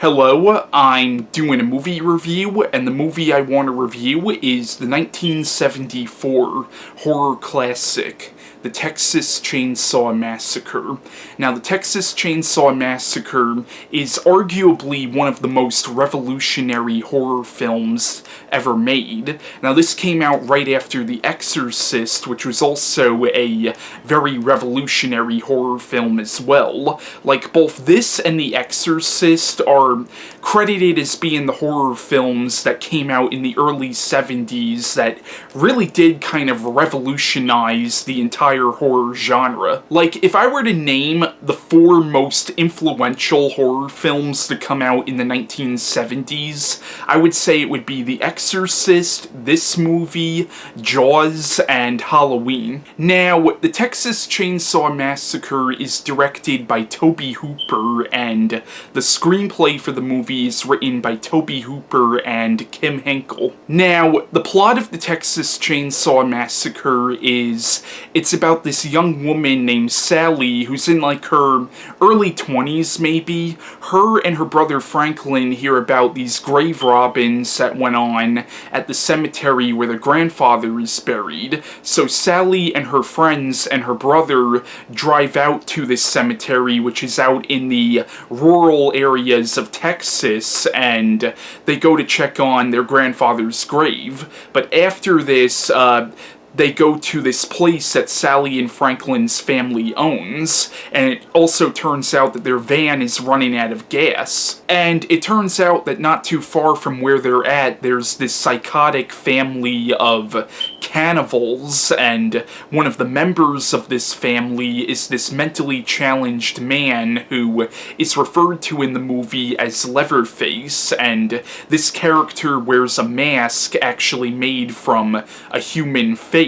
Hello, I'm doing a movie review, and the movie I want to review is the 1974 horror classic, The Texas Chainsaw Massacre. Now, The Texas Chainsaw Massacre is arguably one of the most revolutionary horror films ever made. Now, this came out right after The Exorcist, which was also a very revolutionary horror film as well. Like, both this and The Exorcist are credited as being the horror films that came out in the early 70s that really did kind of revolutionize the entire horror genre. Like, if I were to name the four most influential horror films to come out in the 1970s, I would say it would be The Exorcist, this movie, Jaws, and Halloween. Now, The Texas Chainsaw Massacre is directed by Tobe Hooper, and the screenplay for the movie is written by Tobe Hooper and Kim Henkel. Now, the plot of The Texas Chainsaw Massacre is, it's about this young woman named Sally who's in like her early 20s maybe. Her and her brother Franklin hear about these grave robins that went on at the cemetery where their grandfather is buried. So Sally and her friends and her brother drive out to this cemetery, which is out in the rural areas of Texas, and they go to check on their grandfather's grave. But after this, they go to this place that Sally and Franklin's family owns, and it also turns out that their van is running out of gas. And it turns out that not too far from where they're at, there's this psychotic family of cannibals, and one of the members of this family is this mentally challenged man who is referred to in the movie as Leatherface, and this character wears a mask actually made from a human face.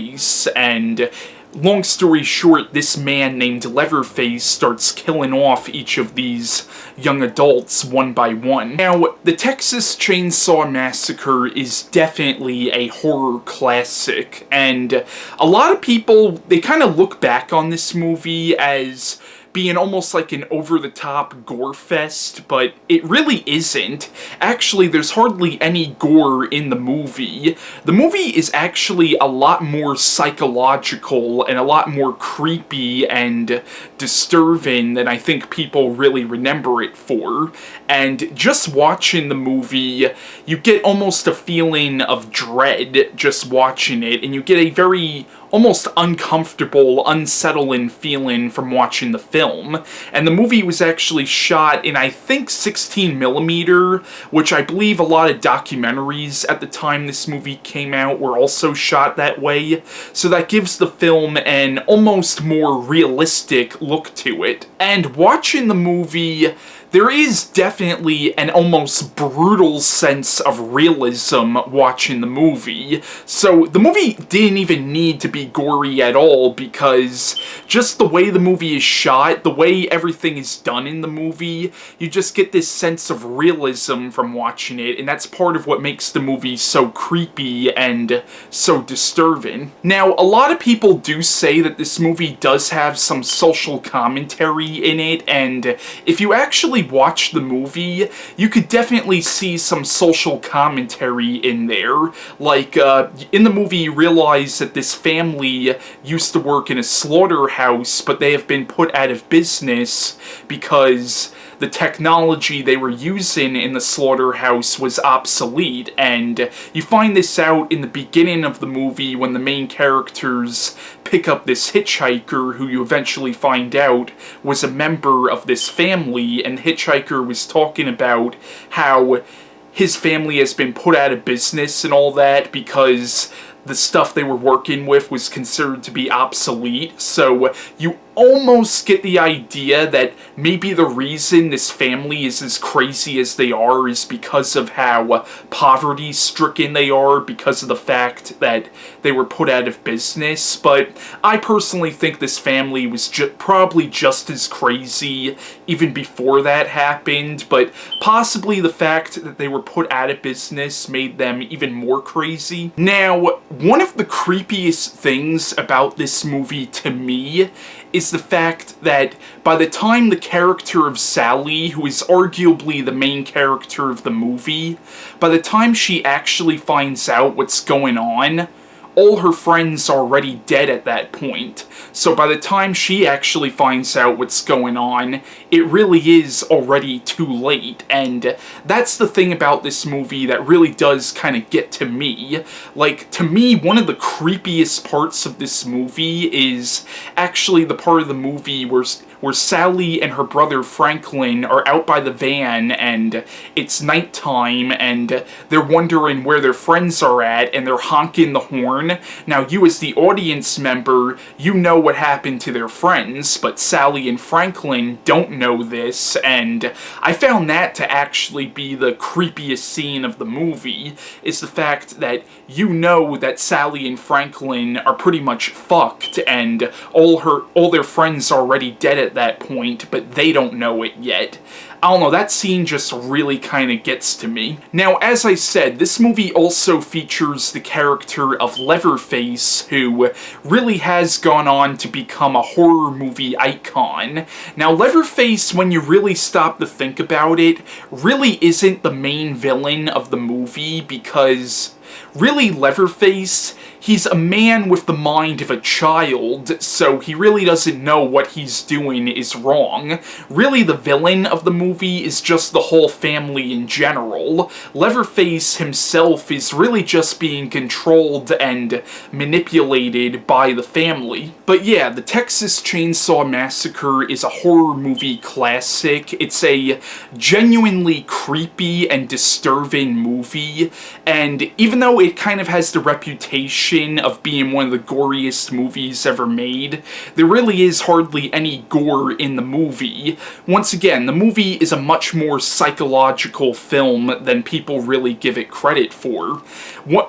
And long story short, this man named Leatherface starts killing off each of these young adults one by one. Now, The Texas Chainsaw Massacre is definitely a horror classic, and a lot of people, they kind of look back on this movie as being almost like an over-the-top gore fest, but it really isn't. Actually, there's hardly any gore in the movie. The movie is actually a lot more psychological and a lot more creepy and disturbing than I think people really remember it for. And just watching the movie, you get almost a feeling of dread just watching it, and you get a very almost uncomfortable, unsettling feeling from watching the film. And the movie was actually shot in, I think, 16mm, which I believe a lot of documentaries at the time this movie came out were also shot that way. So that gives the film an almost more realistic look to it. And watching the movie, there is definitely an almost brutal sense of realism watching the movie. So the movie didn't even need to be gory at all, because just the way the movie is shot, the way everything is done in the movie, you just get this sense of realism from watching it, and that's part of what makes the movie so creepy and so disturbing. Now, a lot of people do say that this movie does have some social commentary in it, and if you actually watch the movie, you could definitely see some social commentary in there. Like, in the movie you realize that this family used to work in a slaughterhouse, but they have been put out of business because the technology they were using in the slaughterhouse was obsolete, and you find this out in the beginning of the movie when the main characters pick up this hitchhiker who you eventually find out was a member of this family, and the hitchhiker was talking about how his family has been put out of business and all that because the stuff they were working with was considered to be obsolete. So you almost get the idea that maybe the reason this family is as crazy as they are is because of how poverty-stricken they are, because of the fact that they were put out of business. But I personally think this family was probably just as crazy even before that happened, but possibly the fact that they were put out of business made them even more crazy. Now, one of the creepiest things about this movie to me is the fact that by the time the character of Sally, who is arguably the main character of the movie, by the time she actually finds out what's going on, all her friends are already dead at that point. So by the time she actually finds out what's going on, it really is already too late. And that's the thing about this movie that really does kind of get to me. Like, to me, one of the creepiest parts of this movie is actually the part of the movie where Sally and her brother Franklin are out by the van, and it's nighttime, and they're wondering where their friends are at, and they're honking the horn. Now, you as the audience member, you know what happened to their friends, but Sally and Franklin don't know this, and I found that to actually be the creepiest scene of the movie, is the fact that you know that Sally and Franklin are pretty much fucked, and all their friends are already dead at that point, but they don't know it yet. I don't know, that scene just really kind of gets to me. Now, as I said, this movie also features the character of Leatherface, who really has gone on to become a horror movie icon. Now, Leatherface, when you really stop to think about it, really isn't the main villain of the movie, because really, Leatherface, he's a man with the mind of a child, so he really doesn't know what he's doing is wrong. Really, the villain of the movie is just the whole family in general. Leatherface himself is really just being controlled and manipulated by the family. But yeah, the Texas Chainsaw Massacre is a horror movie classic. It's a genuinely creepy and disturbing movie, and even though it kind of has the reputation of being one of the goriest movies ever made, there really is hardly any gore in the movie. Once again, the movie is a much more psychological film than people really give it credit for.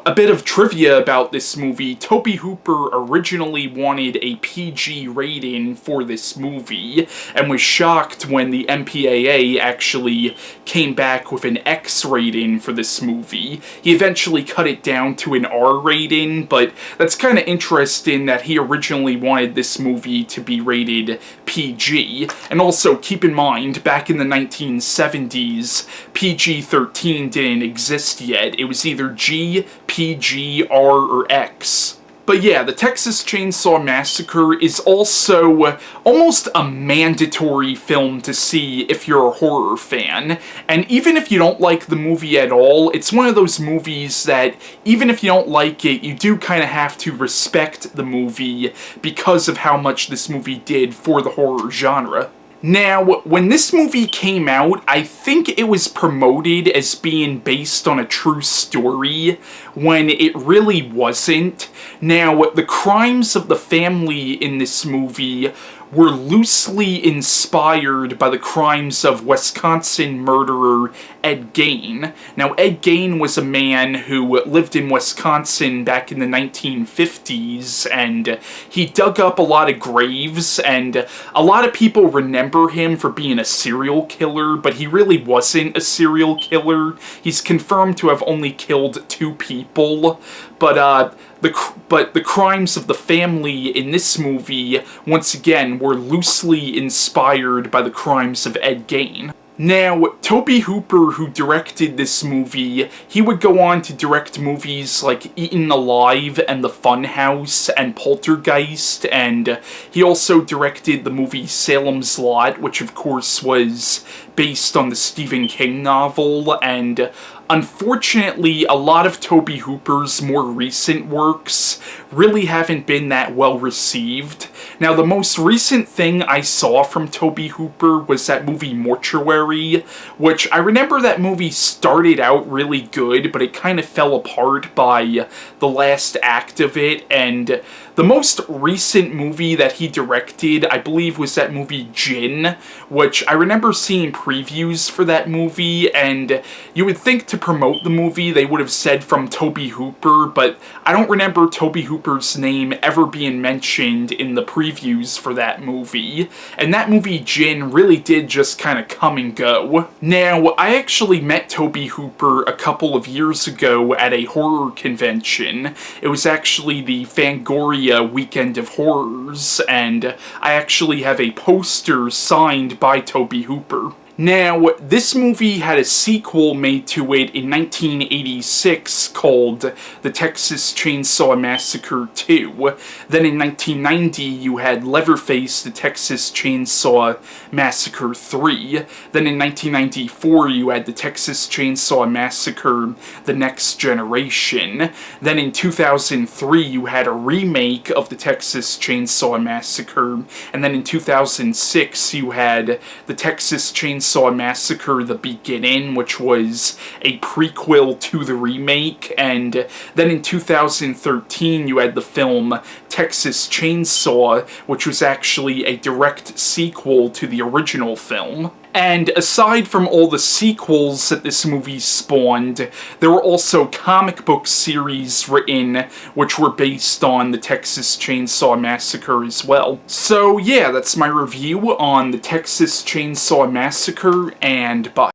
A bit of trivia about this movie: Tobe Hooper originally wanted a PG rating for this movie, and was shocked when the MPAA actually came back with an X rating for this movie. He eventually cut it down to an R rating, but that's kind of interesting that he originally wanted this movie to be rated PG. And also, keep in mind, back in the 1970s, PG-13 didn't exist yet. It was either G, PG, R, or X. But yeah, the Texas Chainsaw Massacre is also almost a mandatory film to see if you're a horror fan. And even if you don't like the movie at all, it's one of those movies that, even if you don't like it, you do kind of have to respect the movie because of how much this movie did for the horror genre. Now, when this movie came out, I think it was promoted as being based on a true story, when it really wasn't. Now, the crimes of the family in this movie were loosely inspired by the crimes of Wisconsin murderer Ed Gein. Now, Ed Gein was a man who lived in Wisconsin back in the 1950s, and he dug up a lot of graves, and a lot of people remember him for being a serial killer, but he really wasn't a serial killer. He's confirmed to have only killed 2 people, but the crimes of the family in this movie, once again, were loosely inspired by the crimes of Ed Gein. Now, Tobe Hooper, who directed this movie, he would go on to direct movies like Eaten Alive and The Funhouse and Poltergeist, and he also directed the movie Salem's Lot, which of course was based on the Stephen King novel, and unfortunately, a lot of Tobe Hooper's more recent works really haven't been that well received. Now, the most recent thing I saw from Tobe Hooper was that movie Mortuary, which I remember that movie started out really good, but it kind of fell apart by the last act of it, and the most recent movie that he directed, I believe, was that movie Jinn, which I remember seeing previews for that movie, and you would think to promote the movie they would have said from Tobe Hooper, but I don't remember Tobe Hooper's name ever being mentioned in the preview previews for that movie, and that movie, Jin, really did just kind of come and go. Now, I actually met Tobe Hooper a couple of years ago at a horror convention. It was actually the Fangoria Weekend of Horrors, and I actually have a poster signed by Tobe Hooper. Now, this movie had a sequel made to it in 1986 called The Texas Chainsaw Massacre 2. Then in 1990, you had Leatherface, The Texas Chainsaw Massacre 3. Then in 1994, you had The Texas Chainsaw Massacre The Next Generation. Then in 2003, you had a remake of The Texas Chainsaw Massacre. And then in 2006, you had The Texas Chainsaw Massacre The Beginning, which was a prequel to the remake, and then in 2013 you had the film Texas Chainsaw, which was actually a direct sequel to the original film. And aside from all the sequels that this movie spawned, there were also comic book series written which were based on the Texas Chainsaw Massacre as well. So yeah, that's my review on the Texas Chainsaw Massacre, and bye.